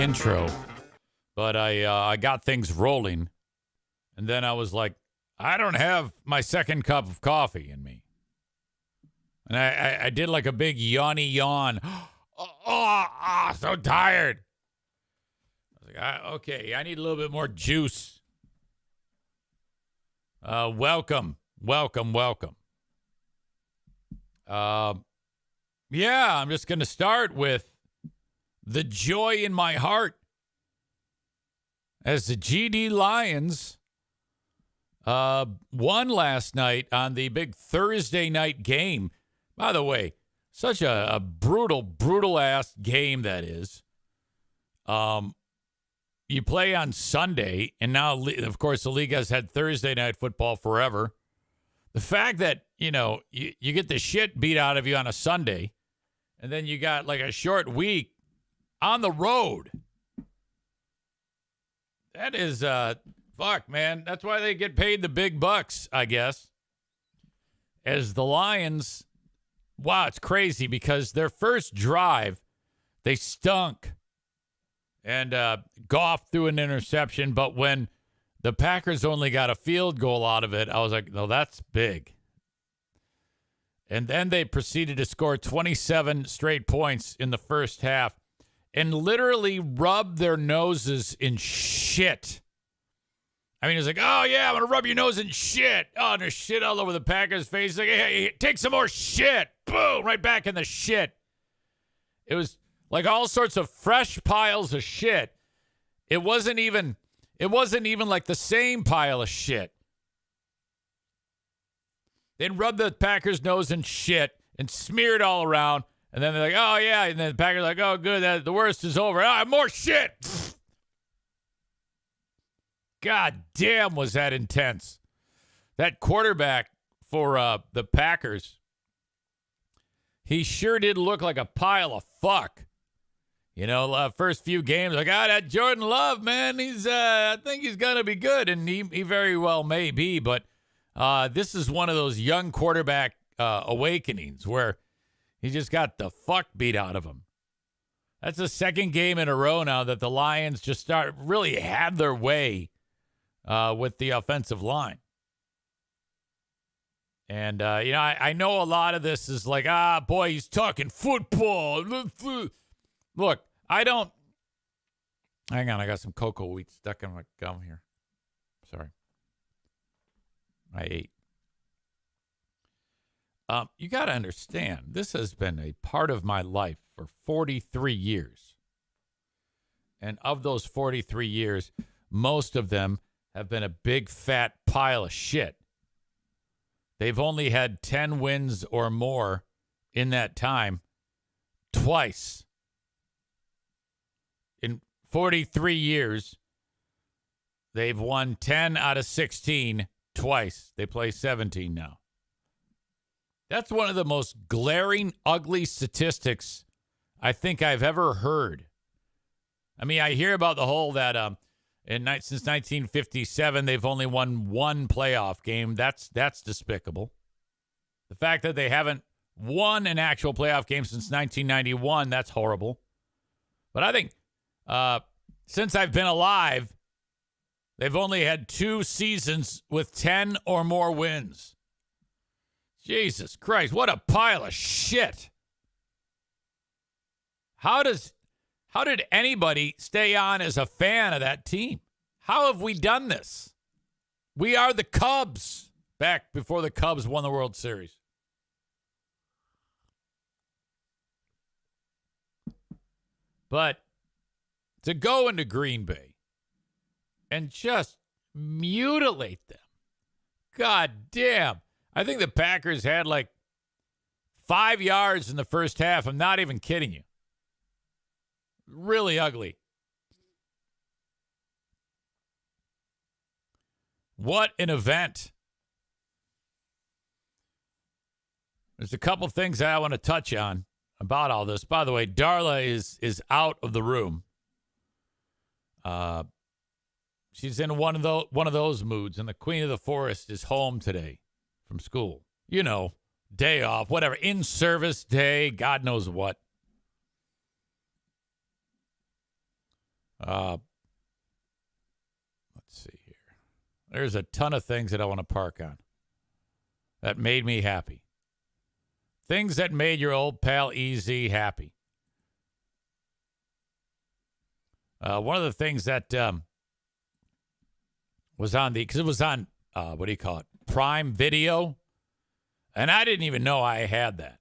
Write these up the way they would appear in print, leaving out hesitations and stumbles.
intro, but I got things rolling, and then I was like, I don't have my second cup of coffee in me, and I did like a big yawny yawn. So tired. I was like, okay, I need a little bit more juice. Welcome. Yeah, I'm just going to start with the joy in my heart as the GD Lions won last night on the big Thursday night game. By the way, such a brutal ass game that is. You play on Sunday, and now, of course, the league has had Thursday night football forever. The fact that, you get the shit beat out of you on a Sunday, and then you got like a short week on the road. That is, fuck, man. That's why they get paid the big bucks, I guess. As the Lions, wow, it's crazy because their first drive, they stunk. And Goff threw an interception, but when the Packers only got a field goal out of it, I was like, no, that's big. And then they proceeded to score 27 straight points in the first half and literally rub their noses in shit. I mean, it's like, oh, yeah, I'm going to rub your nose in shit. Oh, and there's shit all over the Packers' face. Like, hey, take some more shit. Boom, right back in the shit. It was like all sorts of fresh piles of shit. It wasn't even like the same pile of shit. They'd rub the Packers' nose in shit and smear it all around. And then they're like, oh, yeah. And then the Packers are like, oh, good. The worst is over. Ah, more shit. God damn, was that intense. That quarterback for the Packers, he sure did look like a pile of fuck. First few games, like, that Jordan Love, man, I think he's going to be good. And he very well may be. But this is one of those young quarterback awakenings where he just got the fuck beat out of him. That's the second game in a row now that the Lions just really had their way with the offensive line. And, I know a lot of this is like, boy, he's talking football. Look, hang on, I got some cocoa wheat stuck in my gum here. Sorry. I ate. You got to understand, this has been a part of my life for 43 years. And of those 43 years, most of them have been a big fat pile of shit. They've only had 10 wins or more in that time twice. In 43 years, they've won 10 out of 16 twice. They play 17 now. That's one of the most glaring, ugly statistics I think I've ever heard. I mean, I hear about the whole that since 1957, they've only won one playoff game. That's despicable. The fact that they haven't won an actual playoff game since 1991, that's horrible. But I think since I've been alive, they've only had 2 seasons with 10 or more wins. Jesus Christ, what a pile of shit. How did anybody stay on as a fan of that team? How have we done this? We are the Cubs back before the Cubs won the World Series. But to go into Green Bay and just mutilate them. God damn. I think the Packers had like 5 yards in the first half. I'm not even kidding you. Really ugly. What an event. There's a couple things that I want to touch on about all this. By the way, Darla is out of the room. She's in one of those moods, and the Queen of the Forest is home today from school. Day off, whatever, in-service day, God knows what. Let's see here. There's a ton of things that I want to park on that made me happy. Things that made your old pal Easy happy. One of the things that was on because it was on, what do you call it? Prime Video. And I didn't even know I had that.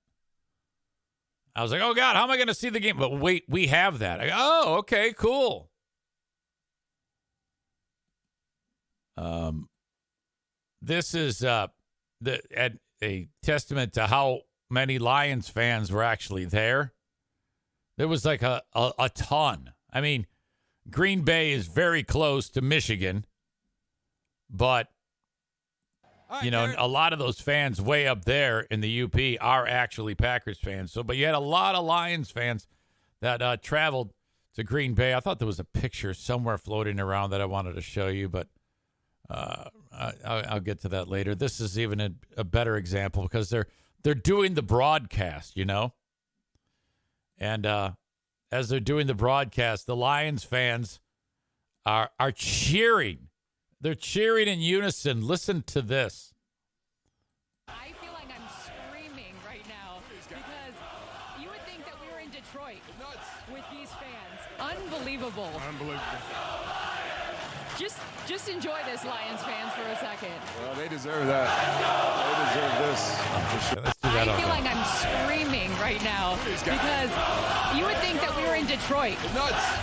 I was like, oh, God, how am I going to see the game? But wait, we have that. Oh, okay, cool. This is a testament to how many Lions fans were actually there. There was like a ton. I mean, Green Bay is very close to Michigan, but, you know, a lot of those fans way up there in the UP are actually Packers fans. So, but you had a lot of Lions fans that traveled to Green Bay. I thought there was a picture somewhere floating around that I wanted to show you, but I'll get to that later. This is even a better example because they're doing the broadcast, you know, and as they're doing the broadcast, the Lions fans are cheering. They're cheering in unison. Listen to this. I feel like I'm screaming right now because you would think that we were in Detroit with these fans. Unbelievable. Just enjoy this, Lions fans, for a second. Well, they deserve that. They deserve this. For sure. Let's do that. I feel like I'm screaming right now because you would think that we were in Detroit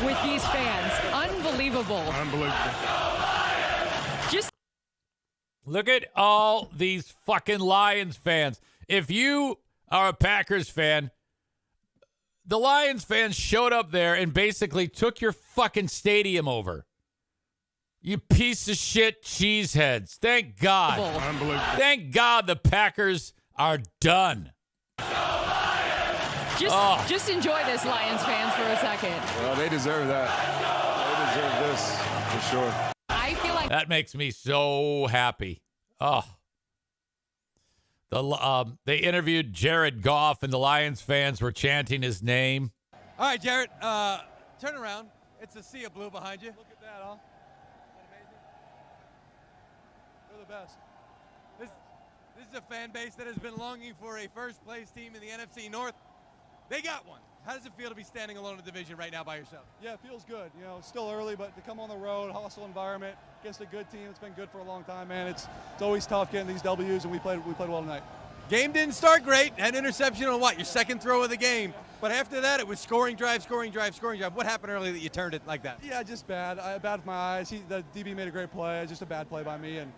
with these fans. Unbelievable. Just Look at all these fucking Lions fans. If you are a Packers fan, the Lions fans showed up there and basically took your fucking stadium over. You piece of shit cheeseheads. Thank God. Unbelievable. Thank God the Packers are done. Just enjoy this, Lions fans, for a second. Well, they deserve that. They deserve this, for sure. I feel like That makes me so happy. Oh. They interviewed Jared Goff, and the Lions fans were chanting his name. All right, Jared, turn around. It's a sea of blue behind you. Look at that, huh? They're the best. This is a fan base that has been longing for a first-place team in the NFC North. They got one. How does it feel to be standing alone in the division right now by yourself? Yeah, it feels good. You know, it's still early, but to come on the road, hostile environment, against a good team, it's been good for a long time, man. It's always tough getting these W's, and we played well tonight. Game didn't start great. Had an interception on what? Your second throw of the game. But after that, it was scoring drive. What happened early that you turned it like that? Yeah, just bad. Bad with my eyes. The DB made a great play. Just a bad play by me, and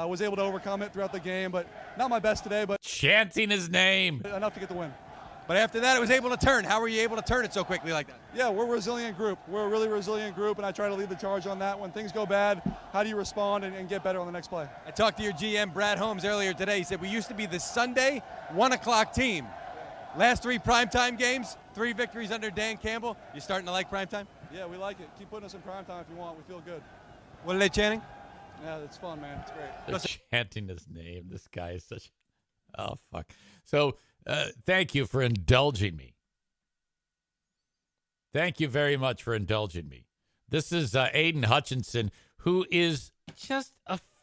was able to overcome it throughout the game. But not my best today, but Chanting his name. enough to get the win. But after that, it was able to turn. How were you able to turn it so quickly like that? Yeah, we're a resilient group. We're a really resilient group, and I try to lead the charge on that. When things go bad, how do you respond and get better on the next play? I talked to your GM, Brad Holmes, earlier today. He said, we used to be the Sunday 1 o'clock team. Last 3 primetime games, 3 victories under Dan Campbell. You starting to like primetime? Yeah, we like it. Keep putting us in primetime if you want. We feel good. What are they chanting? Yeah, it's fun, man. It's great. They're chanting his name. This guy is such... Oh, fuck. So, thank you for indulging me. Thank you very much for indulging me. This is Aiden Hutchinson, who is just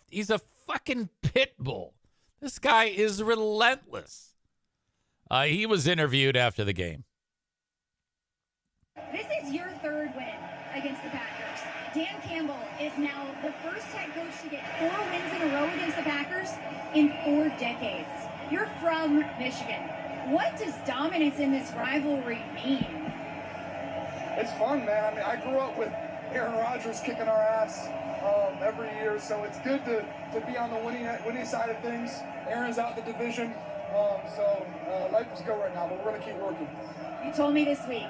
he's a fucking pit bull. This guy is relentless. He was interviewed after the game. This is your 3rd win against the Packers. Dan Campbell is now the first head coach to get 4 wins in a row against the Packers in 4 decades. You're from Michigan. What does dominance in this rivalry mean? It's fun, man. I mean, I grew up with Aaron Rodgers kicking our ass every year, so it's good to be on the winning side of things. Aaron's out the division, so life is good right now, but we're going to keep working. You told me this week.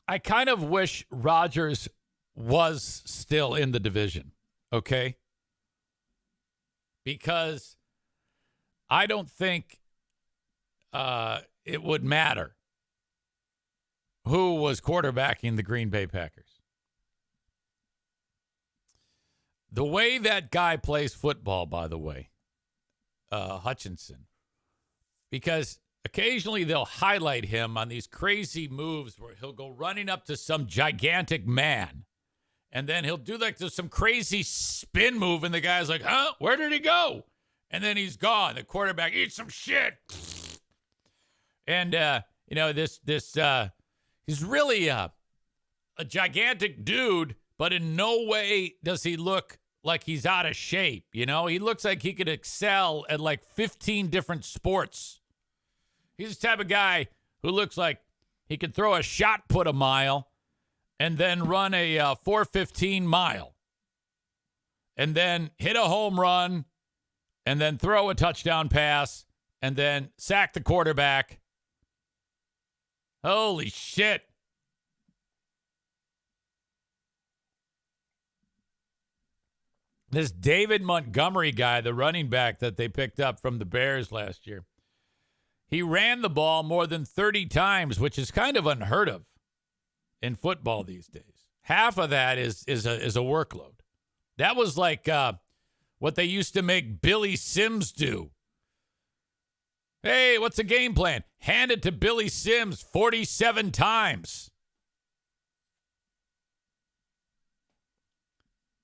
I kind of wish Rodgers was still in the division, okay? Because I don't think it would matter who was quarterbacking the Green Bay Packers. The way that guy plays football, by the way, Hutchinson, because occasionally they'll highlight him on these crazy moves where he'll go running up to some gigantic man, and then he'll do like some crazy spin move, and the guy's like, huh? Where did he go? And then he's gone. The quarterback eats some shit. And, he's really a gigantic dude, but in no way does he look like he's out of shape. You know, he looks like he could excel at like 15 different sports. He's the type of guy who looks like he could throw a shot put a mile and then run a 4:15 mile and then hit a home run and then throw a touchdown pass and then sack the quarterback. Holy shit. This David Montgomery guy, the running back that they picked up from the Bears last year, he ran the ball more than 30 times, which is kind of unheard of in football these days. Half of that is a workload. That was like what they used to make Billy Sims do. Hey, what's the game plan? Hand it to Billy Sims 47 times.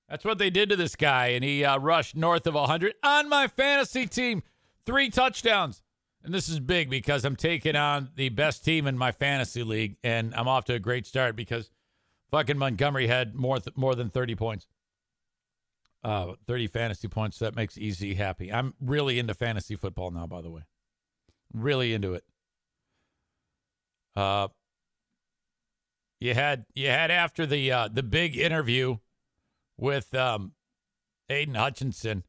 That's what they did to this guy, and he rushed north of 100 on my fantasy team. 3 touchdowns. And this is big because I'm taking on the best team in my fantasy league, and I'm off to a great start because fucking Montgomery had more than 30 points. 30 fantasy points. That makes Easy happy. I'm really into fantasy football now, by the way. Really into it. You had after the big interview with Aiden Hutchinson.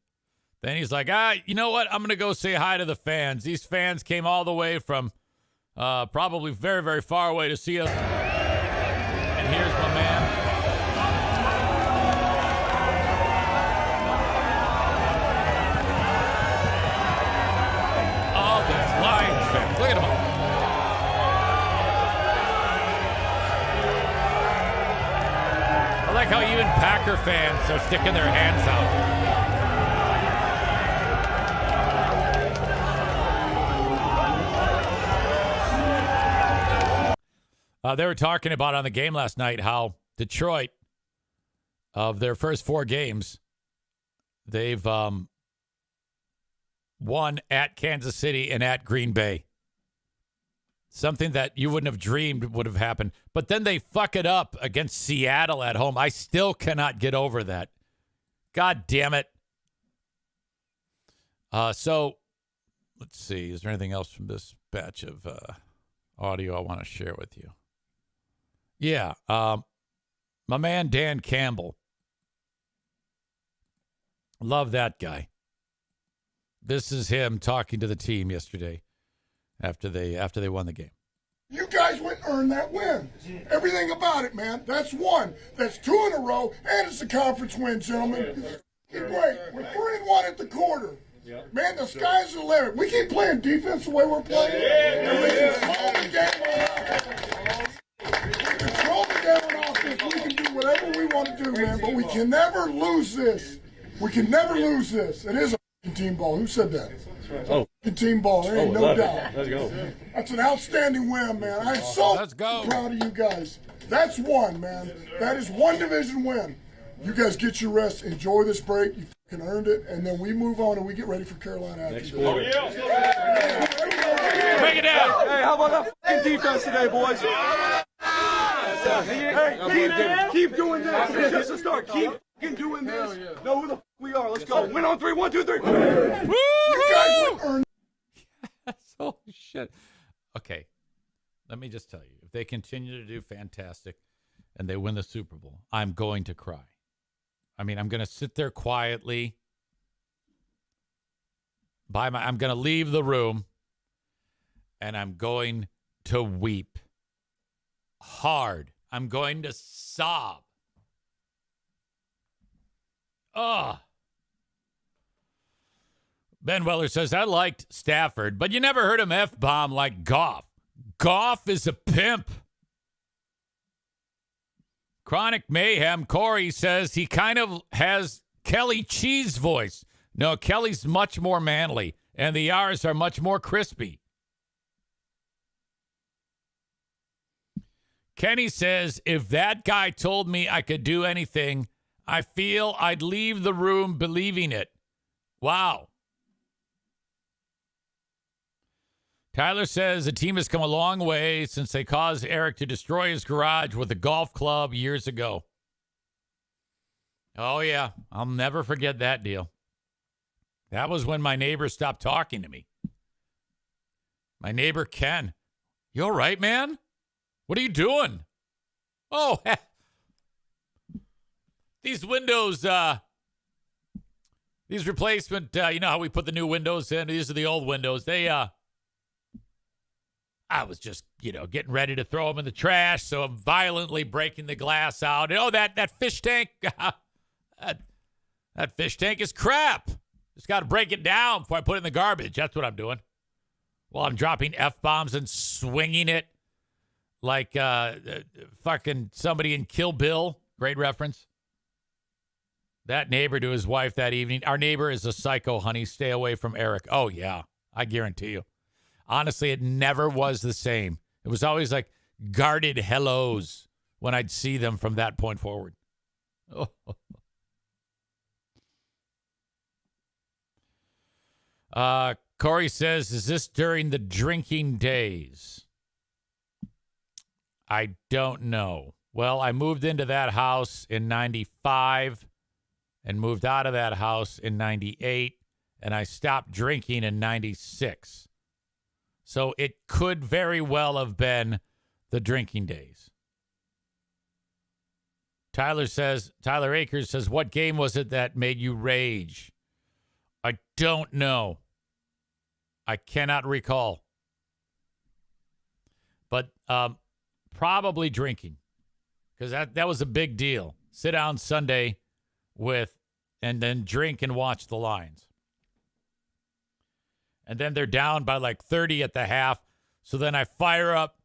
Then he's like, you know what? I'm going to go say hi to the fans. These fans came all the way from probably very, very far away to see us. And here's my man. Oh, that's Lions fans. Look at him. I like how even Packer fans are sticking their hands out. They were talking about on the game last night how Detroit, of their first 4 games, they've won at Kansas City and at Green Bay. Something that you wouldn't have dreamed would have happened. But then they fuck it up against Seattle at home. I still cannot get over that. God damn it. So, let's see. Is there anything else from this batch of audio I want to share with you? Yeah. My man, Dan Campbell. Love that guy. This is him talking to the team yesterday after they won the game. You guys went and earned that win. Everything about it, man. That's one. That's 2 in a row, and it's a conference win, gentlemen. Great. We're 3-1 at the quarter. Man, the sky's the limit. We keep playing defense the way we're playing, and we control the game. We control the game on offense. We can do whatever we want to do, man, but we can never lose this. We can never lose this. It is a team ball. Who said that? Oh, team ball. There ain't no doubt. Let's go. That's an outstanding win, man. I'm so proud of you guys. That's one, man. That is one division win. You guys get your rest. Enjoy this break. You fucking earned it. And then we move on and we get ready for Carolina after this. Oh, yeah. Break it down. Hey, how about that fucking defense today, boys? Hey, keep doing this. This is just a start. Keep fucking doing this. Know who the fuck we are. Let's go. Win on 3. 1, 2, 3. Woo! You guys went earned. Yes, holy shit. Okay, let me just tell you, if they continue to do fantastic and they win the Super Bowl, I'm going to cry. I mean, I'm going to sit there quietly. I'm going to leave the room, and I'm going to weep hard. I'm going to sob. Ugh. Ben Weller says, I liked Stafford, but you never heard him F-bomb like Goff. Goff is a pimp. Chronic Mayhem, Corey says he kind of has Kelly Cheese voice. No, Kelly's much more manly, and the R's are much more crispy. Kenny says, if that guy told me I could do anything, I feel I'd leave the room believing it. Wow. Tyler says the team has come a long way since they caused Eric to destroy his garage with a golf club years ago. Oh, yeah. I'll never forget that deal. That was when my neighbor stopped talking to me. My neighbor Ken. You all right, man? What are you doing? Oh, these windows, these replacement, you know how we put the new windows in? These are the old windows. I was just, getting ready to throw them in the trash, so I'm violently breaking the glass out. Oh, that fish tank, that fish tank is crap. Just got to break it down before I put it in the garbage. That's what I'm doing. While I'm dropping F-bombs and swinging it like fucking somebody in Kill Bill. Great reference. That neighbor to his wife that evening. Our neighbor is a psycho, honey. Stay away from Eric. Oh, yeah. I guarantee you. Honestly, it never was the same. It was always like guarded hellos when I'd see them from that point forward. Oh. Corey says, is this during the drinking days? I don't know. Well, I moved into that house in 95 and moved out of that house in 98, and I stopped drinking in 96. So it could very well have been the drinking days. Tyler Akers says, what game was it that made you rage? I don't know. I cannot recall. But probably drinking, because that was a big deal. Sit down Sunday and then drink and watch the Lions. And then they're down by like 30 at the half. So then I fire up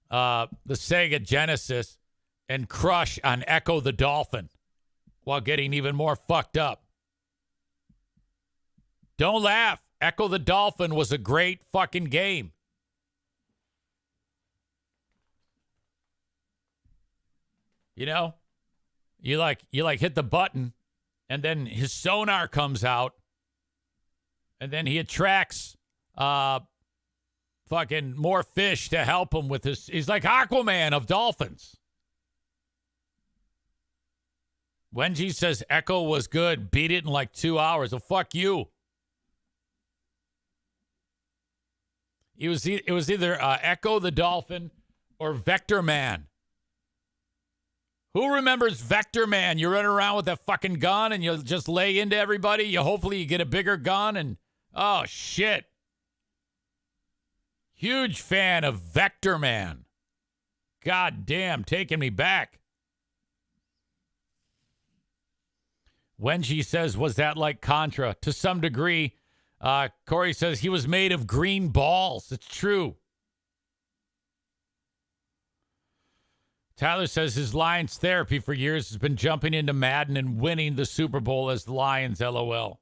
the Sega Genesis and crush on Echo the Dolphin while getting even more fucked up. Don't laugh. Echo the Dolphin was a great fucking game. You know, you hit the button, and then his sonar comes out, and then he attracts fucking more fish to help him with his. He's like Aquaman of dolphins. Wenji says Echo was good, beat it in like 2 hours. Well, fuck you. It was either Echo the Dolphin or Vector Man. Who remembers Vector Man? You run around with that fucking gun and you just lay into everybody. Hopefully you get a bigger gun and oh shit. Huge fan of Vector Man. God damn, taking me back. Wenji says, was that like Contra? To some degree. Corey says he was made of green balls. It's true. Tyler says his Lions therapy for years has been jumping into Madden and winning the Super Bowl as the Lions, LOL.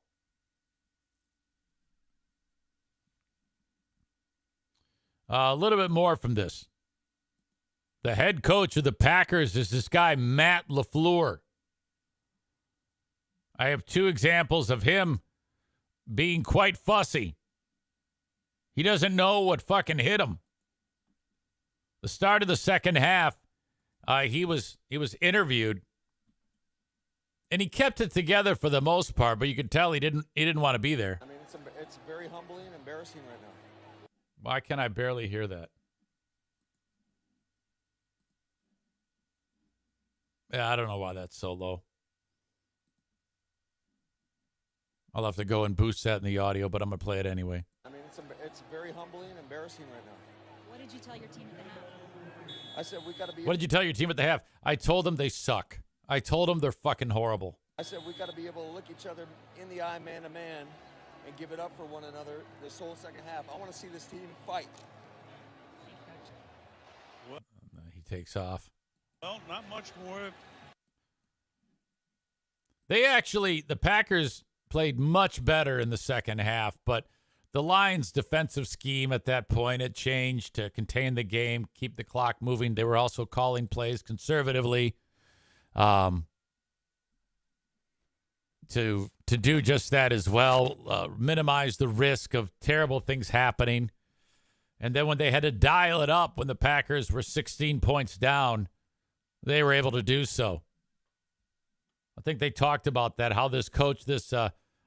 A little bit more from this. The head coach of the Packers is this guy, Matt LaFleur. I have 2 examples of him being quite fussy. He doesn't know what fucking hit him. The start of the second half, he was interviewed, and he kept it together for the most part, but you could tell he didn't want to be there. I mean, it's very humbling and embarrassing right now. Why can I barely hear that? Yeah, I don't know why that's so low. I'll have to go and boost that in the audio, but I'm going to play it anyway. I mean, it's very humbling and embarrassing right now. What did you tell your team at the half? I said we got to be. What did you tell your team at the half? I told them they suck. I told them they're fucking horrible. I said we got to be able to look each other in the eye, man to man, and give it up for one another this whole second half. I want to see this team fight. He takes off. Well, not much more. The Packers played much better in the second half, but the Lions' defensive scheme at that point had changed to contain the game, keep the clock moving. They were also calling plays conservatively to do just that as well, minimize the risk of terrible things happening. And then when they had to dial it up when the Packers were 16 points down, they were able to do so. I think they talked about that, how this coach,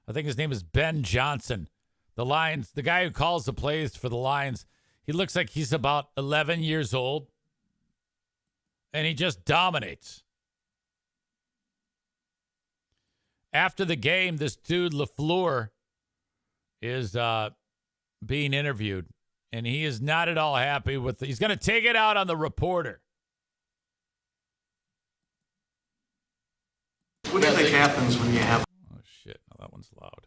I think his name is Ben Johnson. The Lions, the guy who calls the plays for the Lions, He looks like he's about 11 years old. And he just dominates. After the game, this dude, LaFleur, is being interviewed. And he is not at all happy with he's going to take it out on the reporter. What do you think happens when you have... Oh, shit. No, that one's loud.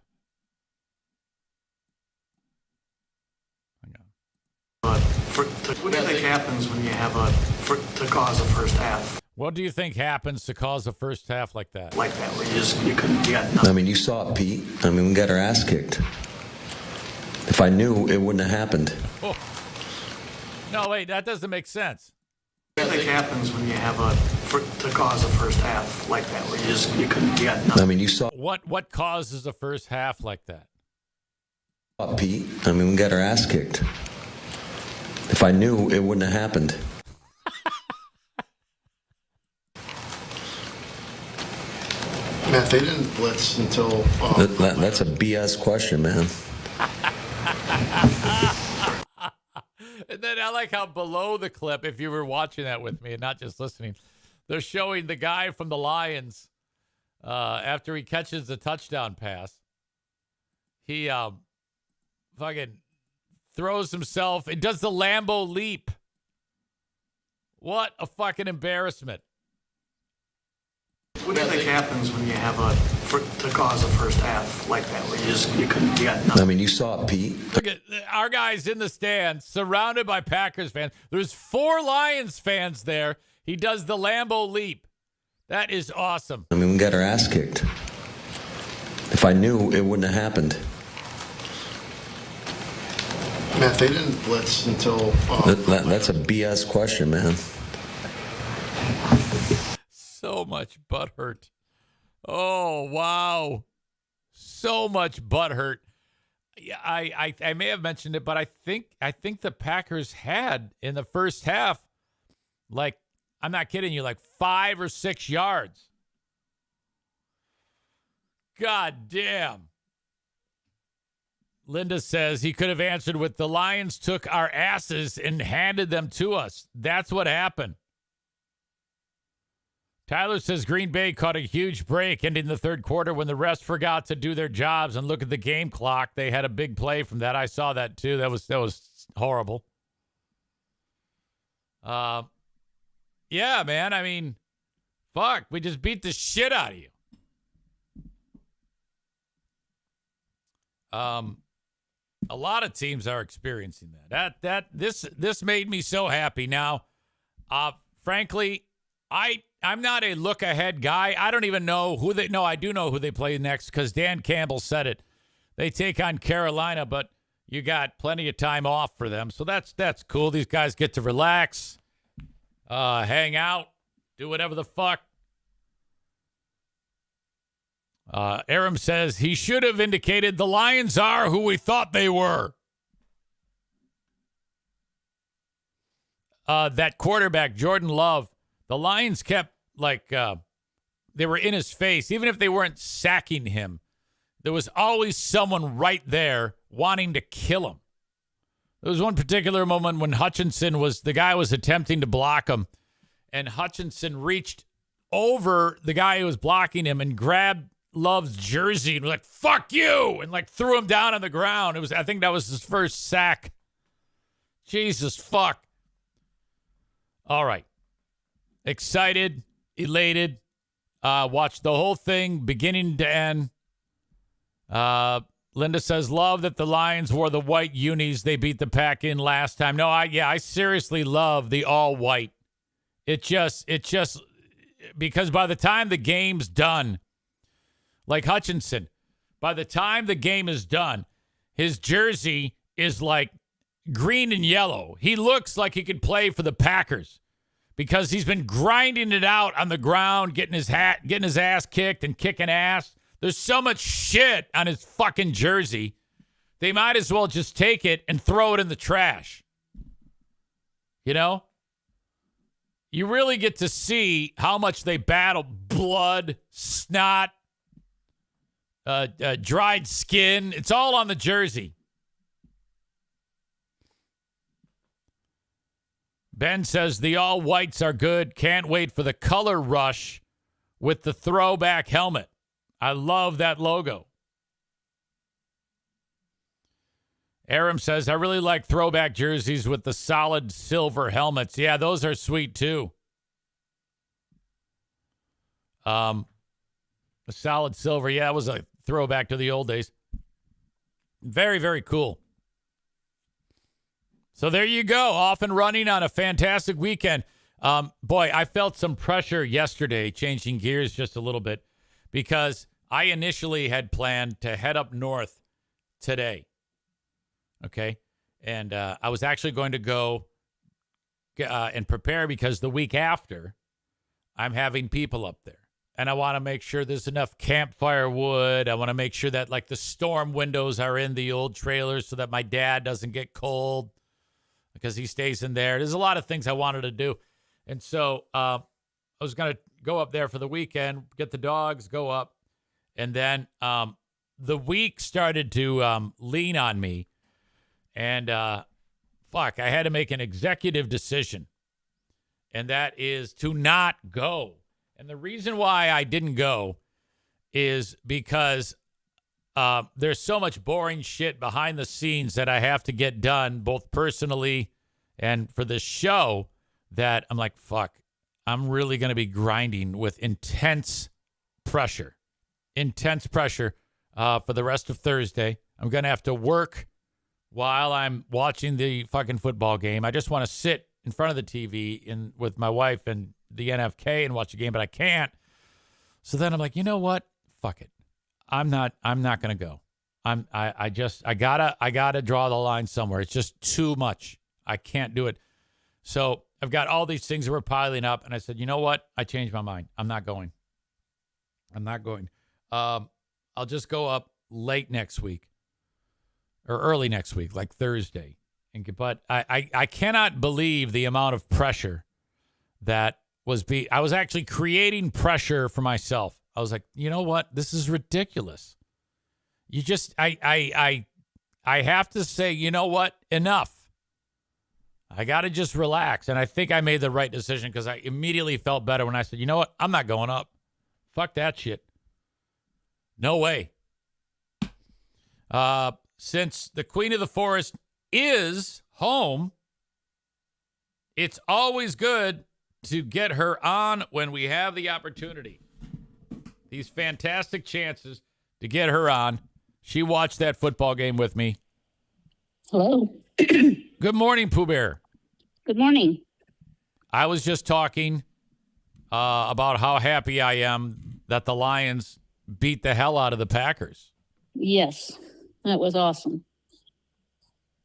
Hang on. What do you think happens when you have to cause a first half? What do you think happens to cause a first half like that? Like that, where you got nothing. I mean, you saw it, Pete. I mean, we got our ass kicked. If I knew, it wouldn't have happened. Oh. No, wait, that doesn't make sense. What do you think happens when you have to cause a first half like that, where you got nothing? I mean, you saw what causes a first half like that? Pete. I mean, we got our ass kicked. If I knew, it wouldn't have happened. Matt, they didn't blitz until... That's a BS question, man. And then I like how below the clip, if you were watching that with me and not just listening, they're showing the guy from the Lions after he catches the touchdown pass. He fucking throws himself and does the Lambeau leap. What a fucking embarrassment. What do you think happens when you have to cause a first half like that, where you got nothing? I mean, you saw it, Pete. Look at our guys in the stands, surrounded by Packers fans. There's 4 Lions fans there. He does the Lambeau leap. That is awesome. I mean, we got our ass kicked. If I knew, it wouldn't have happened. Matt, they didn't blitz until... That's a BS question, man. So much butthurt. Oh, wow. So much butthurt. Yeah, I may have mentioned it, but I think the Packers had in the first half, like, I'm not kidding you, like 5 or 6 yards. God damn. Linda says he could have answered with the Lions took our asses and handed them to us. That's what happened. Tyler says Green Bay caught a huge break ending the third quarter when the refs forgot to do their jobs and look at the game clock. They had a big play from that. I saw that too. That was horrible. Yeah, man. I mean, fuck. We just beat the shit out of you. A lot of teams are experiencing that. This made me so happy. Now, frankly, I'm not a look ahead guy. I don't even know who they. No, I do know who they play next because Dan Campbell said it. They take on Carolina, but you got plenty of time off for them, so that's cool. These guys get to relax, hang out, do whatever the fuck. Aram says he should have indicated the Lions are who we thought they were. That quarterback, Jordan Love, the Lions kept they were in his face. Even if they weren't sacking him, there was always someone right there wanting to kill him. There was one particular moment when the guy was attempting to block him, and Hutchinson reached over the guy who was blocking him and grabbed Love's jersey and was like, "Fuck you!" and threw him down on the ground. I think that was his first sack. Jesus fuck. All right. Excited, elated. Watched the whole thing beginning to end. Linda says, love that the Lions wore the white unis they beat the Pack in last time. No, I seriously love the all white. It just because by the time the game's done, like Hutchinson, by the time the game is done, his jersey is like green and yellow. He looks like he could play for the Packers because he's been grinding it out on the ground, getting his ass kicked and kicking ass. There's so much shit on his fucking jersey. They might as well just take it and throw it in the trash. You know? You really get to see how much they battle blood, snot, dried skin. It's all on the jersey. Ben says the all whites are good. Can't wait for the color rush with the throwback helmet. I love that logo. Aram says, I really like throwback jerseys with the solid silver helmets. Yeah, those are sweet too. The solid silver. Yeah, it was a throwback to the old days. Very, very cool. So there you go. Off and running on a fantastic weekend. Boy, I felt some pressure yesterday, changing gears just a little bit, because I initially had planned to head up north today. Okay. And I was actually going to go and prepare because the week after, I'm having people up there. And I want to make sure there's enough campfire wood. I want to make sure that, like, the storm windows are in the old trailers so that my dad doesn't get cold because he stays in there. There's a lot of things I wanted to do. And so I was going to go up there for the weekend, get the dogs, go up. And then the week started to lean on me. And, I had to make an executive decision. And that is to not go. And the reason why I didn't go is because there's so much boring shit behind the scenes that I have to get done, both personally and for this show, that I'm like, I'm really going to be grinding with intense pressure for the rest of Thursday. I'm going to have to work while I'm watching the fucking football game. I just want to sit in front of the TV with my wife and the NFK and watch the game, but I can't. So then I'm like, you know what? Fuck it. I'm not going to go. I gotta draw the line somewhere. It's just too much. I can't do it. So I've got all these things that were piling up, and I said, you know what? I changed my mind. I'm not going. I'll just go up late next week or early next week, like Thursday. But I cannot believe the amount of pressure that I was actually creating pressure for myself. I was like, you know what? This is ridiculous. You just, I have to say, you know what? Enough. I got to just relax. And I think I made the right decision because I immediately felt better when I said, you know what? I'm not going up. Fuck that shit. No way. Since the Queen of the Forest is home, it's always good to get her on when we have the opportunity. These fantastic chances to get her on. She watched that football game with me. Hello. Good morning, Pooh Bear. Good morning. I was just talking about how happy I am that the Lions beat the hell out of the Packers. Yes, that was awesome.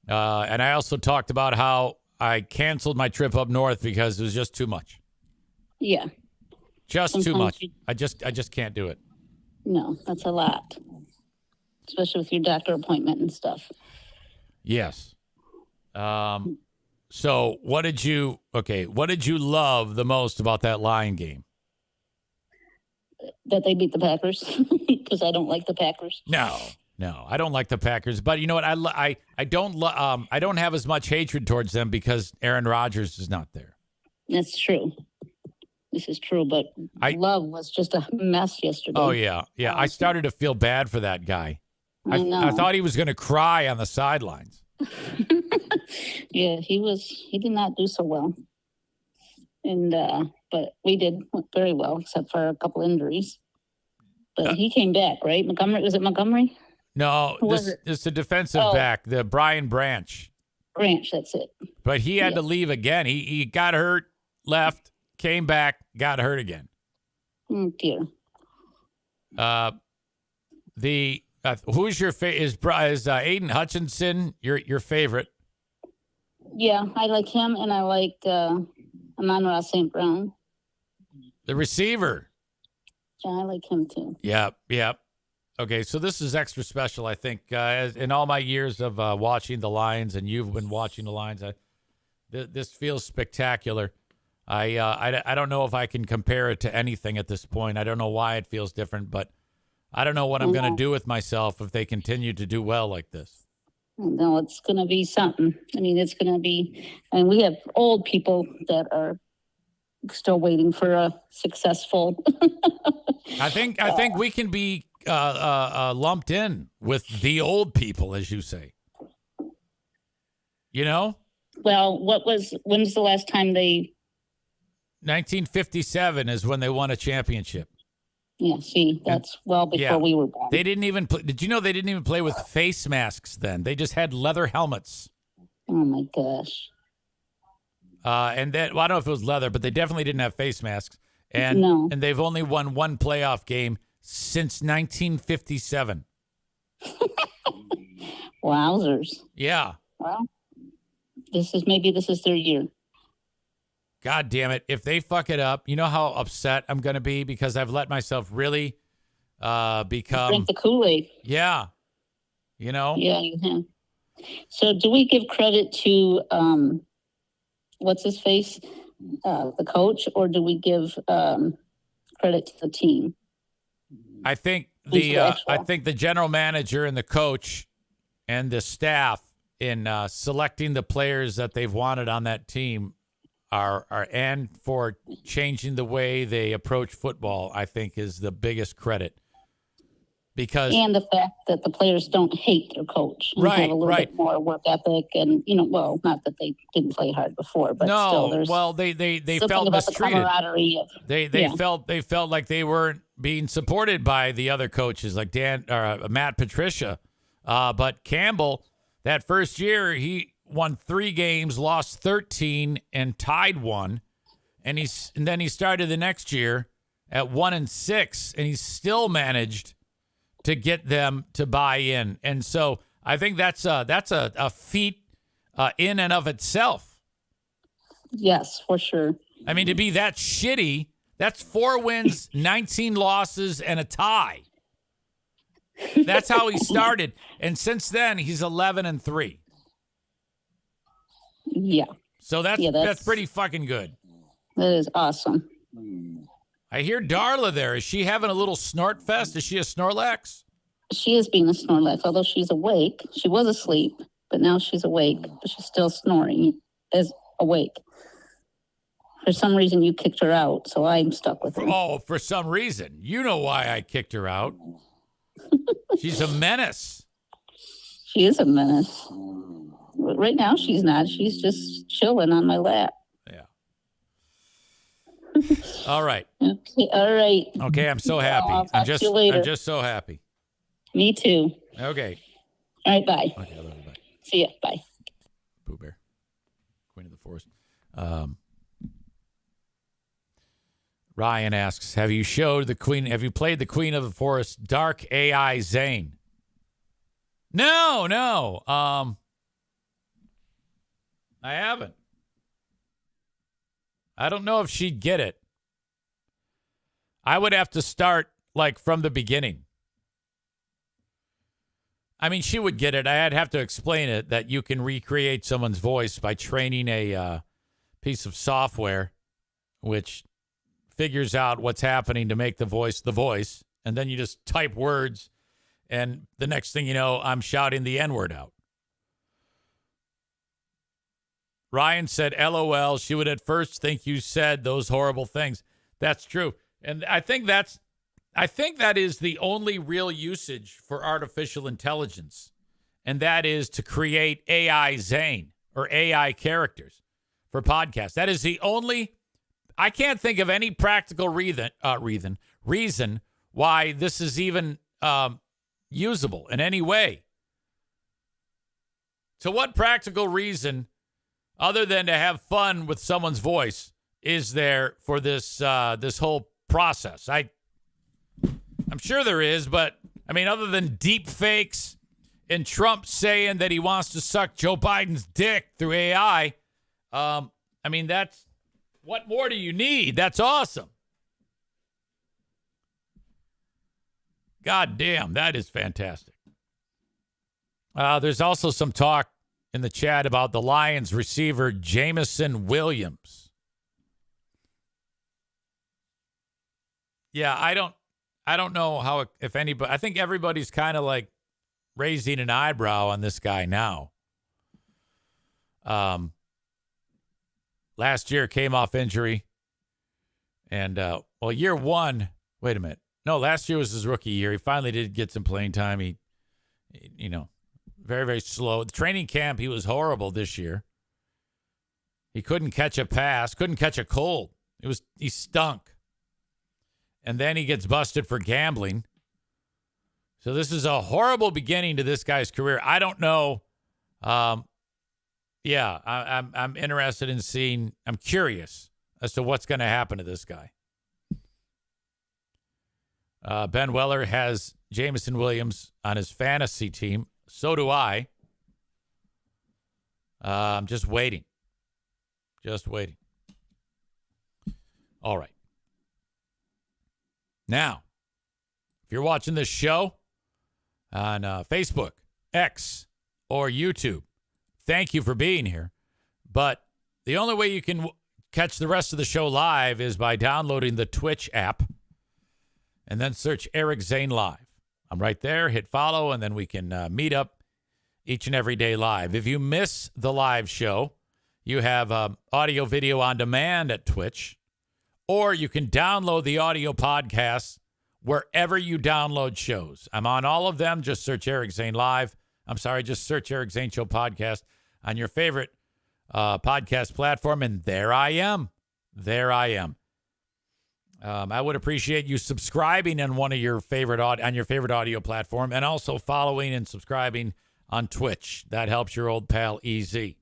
And I also talked about how I canceled my trip up north because it was just too much. Yeah. Just too much. I just can't do it. No, that's a lot. Especially with your doctor appointment and stuff. Yes. So what did you love the most about that Lion game? That they beat the Packers because I don't like the Packers. No, I don't like the Packers, but you know what? I don't have as much hatred towards them because Aaron Rodgers is not there. That's true. This is true, but Love was just a mess yesterday. Oh yeah. I started to feel bad for that guy. I know. I thought he was going to cry on the sidelines. Yeah, he did not do so well. And but we did very well, except for a couple injuries. But he came back, right? Was it Montgomery? No, it's a defensive back, the Brian Branch. Branch, that's it. But he had to leave again. He got hurt, left, came back, got hurt again. Oh dear. Who's your favorite? Is Aiden Hutchinson your favorite? Yeah, I like him, and I like Amon-Ra St. Brown. The receiver. Yeah, I like him too. Yeah. Okay, so this is extra special, I think. In all my years of watching the Lions, and you've been watching the Lions, this feels spectacular. I don't know if I can compare it to anything at this point. I don't know why it feels different, but I don't know what I'm going to do with myself if they continue to do well like this. No, it's going to be something. I mean, it's going to be, and we have old people that are still waiting for a successful. I think we can be lumped in with the old people, as you say. You know? Well, when's the last time they? 1957 is when they won a championship. Yeah, see, that's well before we were born. They didn't even play. Did you know they didn't even play with face masks then? They just had leather helmets. Oh my gosh. And then, well, I don't know if it was leather, but they definitely didn't have face masks. And No. and they've only won one playoff game since 1957. Wowzers. Yeah. Well, this is their year. God damn it. If they fuck it up, you know how upset I'm going to be because I've let myself really become. Drink the Kool-Aid. Yeah. You know? Yeah, you have. So do we give credit to, what's his face? The coach, or do we give credit to the team? I think the general manager and the coach and the staff in selecting the players that they've wanted on that team are and for changing the way they approach football, I think is the biggest credit. And the fact that the players don't hate their coach and have a little bit more work ethic, and well, not that they didn't play hard before, but still, there's they felt mistreated. The They felt like they weren't being supported by the other coaches like Matt Patricia, but Campbell. That first year, he won 3 games, lost 13, and tied 1, and then he started the next year at 1-6, and he still managed to get them to buy in. And so I think that's a feat in and of itself. Yes, for sure. I mean, to be that shitty, that's 4 wins, 19 losses, and a tie. That's how he started. And since then, he's 11-3. Yeah. So that's pretty fucking good. That is awesome. I hear Darla there. Is she having a little snort fest? Is she a Snorlax? She is being a Snorlax, although she's awake. She was asleep, but now she's awake. But she's still snoring, is awake. For some reason, you kicked her out, so I'm stuck with her. Oh, for some reason. You know why I kicked her out. She's a menace. She is a menace. But right now, she's not. She's just chilling on my lap. Yeah. All right. Okay. All right. Okay, I'm so happy. I'll talk to you later. I'm just so happy. Me too. Okay. All right. Bye. Okay, I love you. Bye. See ya. Bye. Pooh Bear, Queen of the Forest. Ryan asks, have you played the Queen of the Forest, Dark AI Zane? No. I haven't. I don't know if she'd get it. I would have to start from the beginning. I mean, she would get it. I'd have to explain it that you can recreate someone's voice by training a piece of software, which figures out what's happening to make the voice, and then you just type words, and the next thing you know, I'm shouting the N-word out. Ryan said, LOL, she would at first think you said those horrible things. That's true. And I think that is the only real usage for artificial intelligence, and that is to create AI Zane or AI characters for podcasts. That is the only... I can't think of any practical reason why this is even usable in any way. So what practical reason, other than to have fun with someone's voice, is there for this this whole process? I'm sure there is, but I mean, other than deep fakes and Trump saying that he wants to suck Joe Biden's dick through AI, I mean, what more do you need? That's awesome. God damn, that is fantastic. There's also some talk in the chat about the Lions receiver Jameson Williams. Yeah, I don't know if anybody. I think everybody's kind of raising an eyebrow on this guy now. Last year came off injury. And, year one, wait a minute. No, last year was his rookie year. He finally did get some playing time. He very, very slow. The training camp, he was horrible this year. He couldn't catch a pass, couldn't catch a cold. He stunk. And then he gets busted for gambling. So this is a horrible beginning to this guy's career. I don't know. I'm interested in seeing. I'm curious as to what's going to happen to this guy. Ben Weller has Jameson Williams on his fantasy team. So do I. I'm just waiting. Just waiting. All right. Now, if you're watching this show on Facebook, X, or YouTube, thank you for being here. But the only way you can catch the rest of the show live is by downloading the Twitch app and then search Eric Zane Live. I'm right there. Hit follow, and then we can meet up each and every day live. If you miss the live show, you have audio video on demand at Twitch, or you can download the audio podcast wherever you download shows. I'm on all of them. Just search Eric Zane Live. Just search Eric Zane Show Podcast on your favorite podcast platform, and there I am. I would appreciate you subscribing on one of your favorite audio platform, and also following and subscribing on Twitch. That helps your old pal EZ.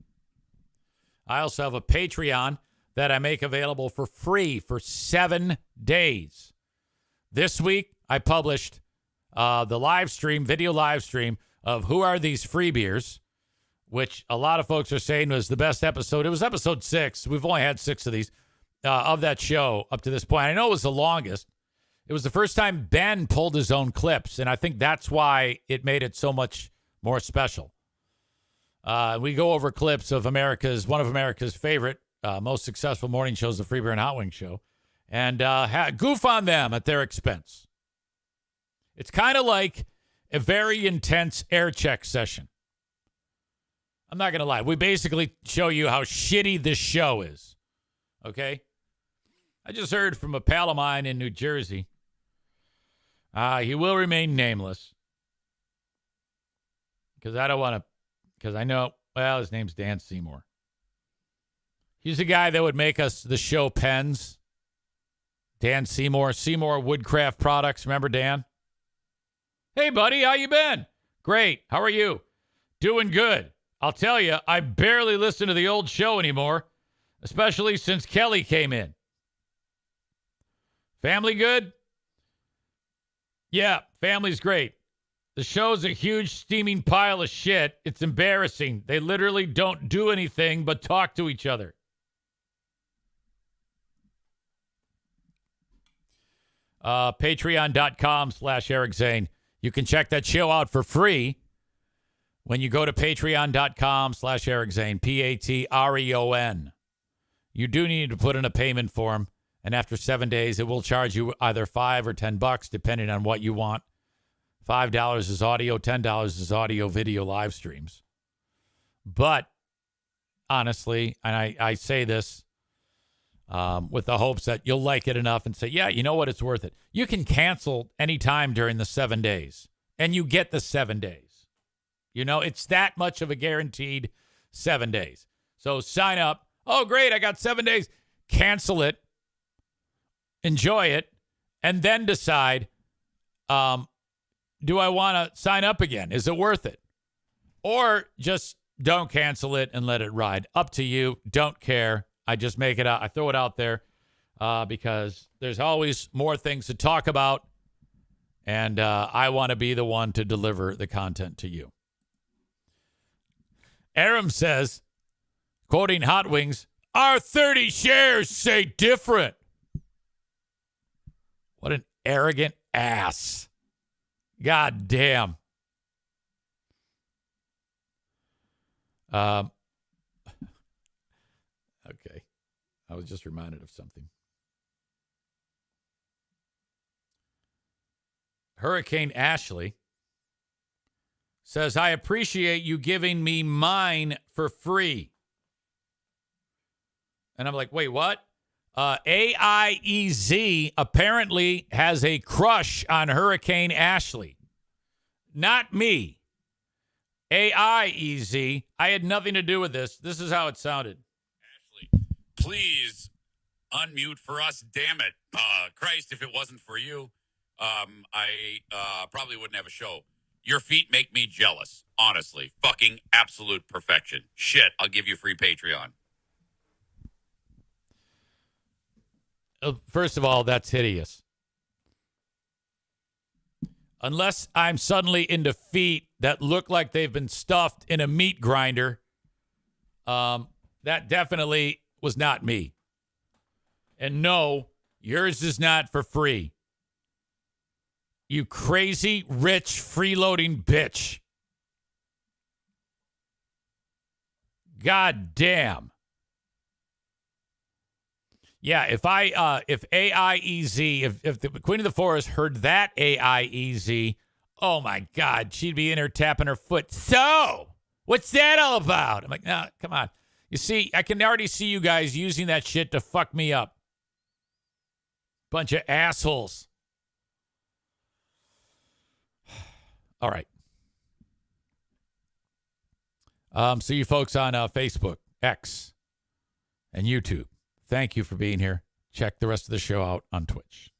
I also have a Patreon that I make available for free for 7 days. This week, I published the video live stream of Who Are These Free Beers, which a lot of folks are saying was the best episode. It was episode 6. We've only had 6 of these, of that show up to this point. I know it was the longest. It was the first time Ben pulled his own clips, and I think that's why it made it so much more special. We go over clips of one of America's favorite, most successful morning shows, the Free Beer and Hot Wing Show, and goof on them at their expense. It's kind of like a very intense air check session. I'm not going to lie. We basically show you how shitty this show is. Okay? I just heard from a pal of mine in New Jersey. He will remain nameless. Because I know, his name's Dan Seymour. He's the guy that would make us the show pens. Dan Seymour Woodcraft Products. Remember Dan? Hey, buddy, how you been? Great. How are you? Doing good. I'll tell you, I barely listen to the old show anymore, especially since Kelly came in. Family good? Yeah, family's great. The show's a huge steaming pile of shit. It's embarrassing. They literally don't do anything but talk to each other. Patreon.com/Eric Zane. You can check that show out for free when you go to patreon.com/Eric Zane, Patreon. You do need to put in a payment form, and after 7 days, it will charge you either $5 or $10, depending on what you want. $5 is audio, $10 is audio video live streams. But honestly, and I say this with the hopes that you'll like it enough and say, yeah, you know what, it's worth it. You can cancel anytime during the 7 days, and you get the 7 days. You know, it's that much of a guaranteed 7 days. So sign up. Oh, great, I got 7 days. Cancel it. Enjoy it. And then decide, do I want to sign up again? Is it worth it? Or just don't cancel it and let it ride. Up to you. Don't care. I just make it out. I throw it out there because there's always more things to talk about. And I want to be the one to deliver the content to you. Aram says, quoting Hot Wings, our 30 shares say different. What an arrogant ass. God damn. Okay. I was just reminded of something. Hurricane Ashley says, I appreciate you giving me mine for free. And I'm like, wait, what? AIEZ apparently has a crush on Hurricane Ashley. Not me. AIEZ. I had nothing to do with this. This is how it sounded. Ashley, please unmute for us. Damn it. Christ, if it wasn't for you, I probably wouldn't have a show. Your feet make me jealous. Honestly. Fucking absolute perfection. Shit, I'll give you free Patreon. First of all, that's hideous. Unless I'm suddenly into feet that look like they've been stuffed in a meat grinder, that definitely was not me. And no, yours is not for free. You crazy, rich, freeloading bitch. God damn. Yeah, if AIEZ, if the Queen of the Forest heard that AIEZ, oh my God, she'd be in her tapping her foot. So, what's that all about? I'm like, no, come on. You see, I can already see you guys using that shit to fuck me up. Bunch of assholes. All right. So you folks on Facebook, X, and YouTube, thank you for being here. Check the rest of the show out on Twitch.